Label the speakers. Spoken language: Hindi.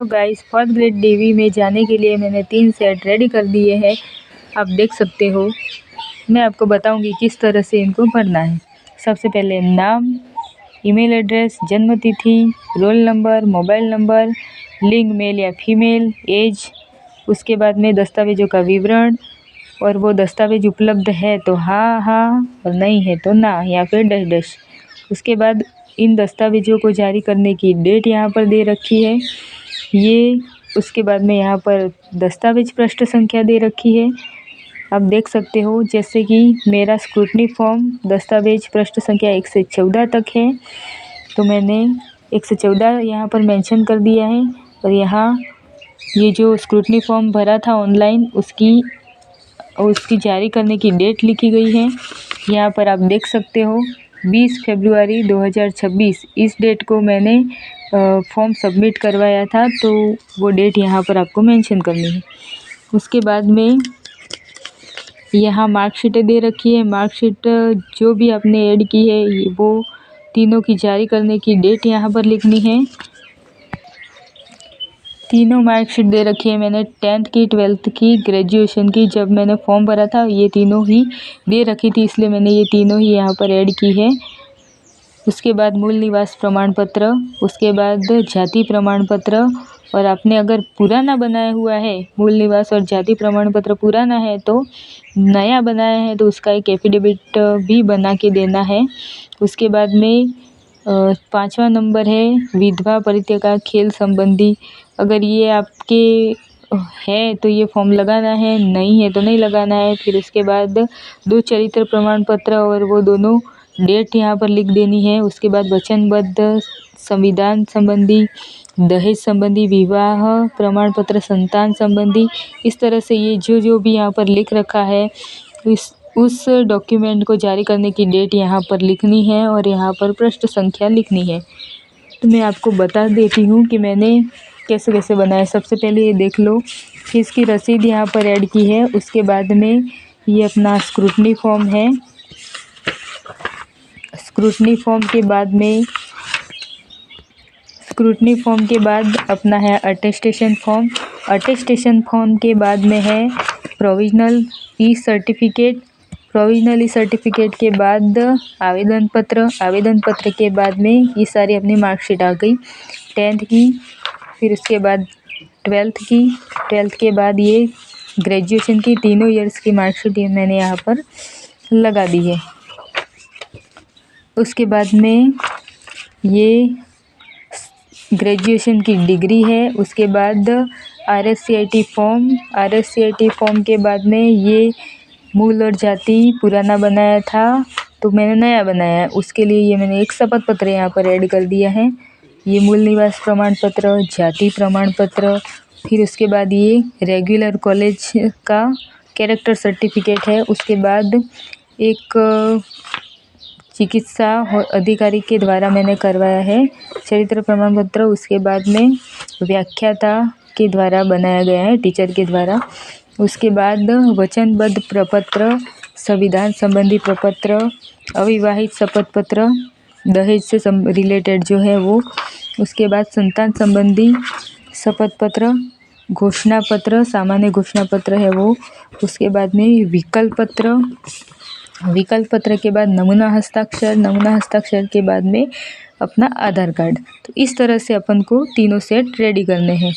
Speaker 1: तो गाइस फर्स्ट ग्रेड डीवी में जाने के लिए मैंने 3 सेट रेडी कर दिए हैं। आप देख सकते हो। मैं आपको बताऊंगी किस तरह से इनको भरना है। सबसे पहले नाम, ईमेल एड्रेस, जन्म तिथि, रोल नंबर, मोबाइल नंबर, लिंग मेल या फीमेल, एज। उसके बाद में दस्तावेज़ों का विवरण, और वो दस्तावेज उपलब्ध है तो हाँ हाँ, और नहीं है तो ना या फिर डैश डैश। उसके बाद इन दस्तावेज़ों को जारी करने की डेट यहाँ पर दे रखी है ये। उसके बाद में यहाँ पर दस्तावेज पृष्ठ संख्या दे रखी है। आप देख सकते हो, जैसे कि मेरा स्क्रूटनी फॉर्म दस्तावेज पृष्ठ संख्या 1 से 14 तक है, तो मैंने 1 से 14 यहाँ पर मेंशन कर दिया है। और यहाँ ये जो स्क्रूटनी फॉर्म भरा था ऑनलाइन, उसकी जारी करने की डेट लिखी गई है। यहाँ पर आप देख सकते हो 20 फरवरी 2026 इस डेट को मैंने फॉर्म सबमिट करवाया था, तो वो डेट यहाँ पर आपको मेंशन करनी है। उसके बाद में यहाँ मार्कशीटें दे रखी है। मार्कशीट जो भी आपने ऐड की है वो तीनों की जारी करने की डेट यहाँ पर लिखनी है। तीनों मार्कशीट दे रखी है मैंने, 10th की, 12th की, ग्रेजुएशन की। जब मैंने फॉर्म भरा था ये तीनों ही दे रखी थी, इसलिए मैंने ये तीनों ही यहाँ पर ऐड की है। उसके बाद मूल निवास प्रमाण पत्र, उसके बाद जाति प्रमाण पत्र। और आपने अगर पुराना बनाया हुआ है मूल निवास और जाति प्रमाण पत्र पुराना है, तो नया बनाया है तो उसका एक एफिडेविट भी बना के देना है। उसके बाद में 5वां नंबर है विधवा परित्यक्ता खेल संबंधी। अगर ये आपके है तो ये फॉर्म लगाना है, नहीं है तो नहीं लगाना है। फिर उसके बाद 2 चरित्र प्रमाण पत्र, और वो दोनों डेट यहाँ पर लिख देनी है। उसके बाद वचनबद्ध संविधान संबंधी, दहेज संबंधी, विवाह प्रमाण पत्र, संतान संबंधी। इस तरह से ये जो भी यहाँ पर लिख रखा है, उस डॉक्यूमेंट को जारी करने की डेट यहाँ पर लिखनी है और यहाँ पर पृष्ठ संख्या लिखनी है। तो मैं आपको बता देती हूँ कि मैंने कैसे कैसे बनाया। सबसे पहले ये देख लो कि इसकी रसीद यहाँ पर ऐड की है। उसके बाद में ये अपना स्क्रूटनी फॉर्म है। स्क्रूटनी फॉर्म के बाद अपना है अटेस्टेशन फॉर्म। अटेस्टेशन फॉर्म के बाद में है प्रोविजनल ई सर्टिफिकेट। प्रोविजनल ई सर्टिफिकेट के बाद आवेदन पत्र के बाद में ये सारी अपनी मार्कशीट आ गई 10th की। फिर उसके बाद 12th के बाद ये ग्रेजुएशन की तीनों ईयर्स की मार्कशीट मैंने यहाँ पर लगा दी है। उसके बाद में ये ग्रेजुएशन की डिग्री है। उसके बाद RSCIT फॉर्म के बाद में ये मूल और जाति पुराना बनाया था तो मैंने नया बनाया है, उसके लिए ये मैंने एक शपथ पत्र यहाँ पर ऐड कर दिया है। ये मूल निवास प्रमाण पत्र, जाति प्रमाण पत्र। फिर उसके बाद ये रेगुलर कॉलेज का कैरेक्टर सर्टिफिकेट है। उसके बाद एक चिकित्सा अधिकारी के द्वारा मैंने करवाया है चरित्र प्रमाण पत्र। उसके बाद में व्याख्याता के द्वारा बनाया गया है, टीचर के द्वारा। उसके बाद वचनबद्ध प्रपत्र, संविधान संबंधी प्रपत्र, अविवाहित शपथ पत्र, दहेज से रिलेटेड जो है वो। उसके बाद संतान संबंधी शपथ पत्र, घोषणा पत्र, सामान्य घोषणा पत्र है वो। उसके बाद में विकल्प पत्र के बाद नमूना हस्ताक्षर के बाद में अपना आधार कार्ड। तो इस तरह से अपन को तीनों सेट रेडी करने हैं।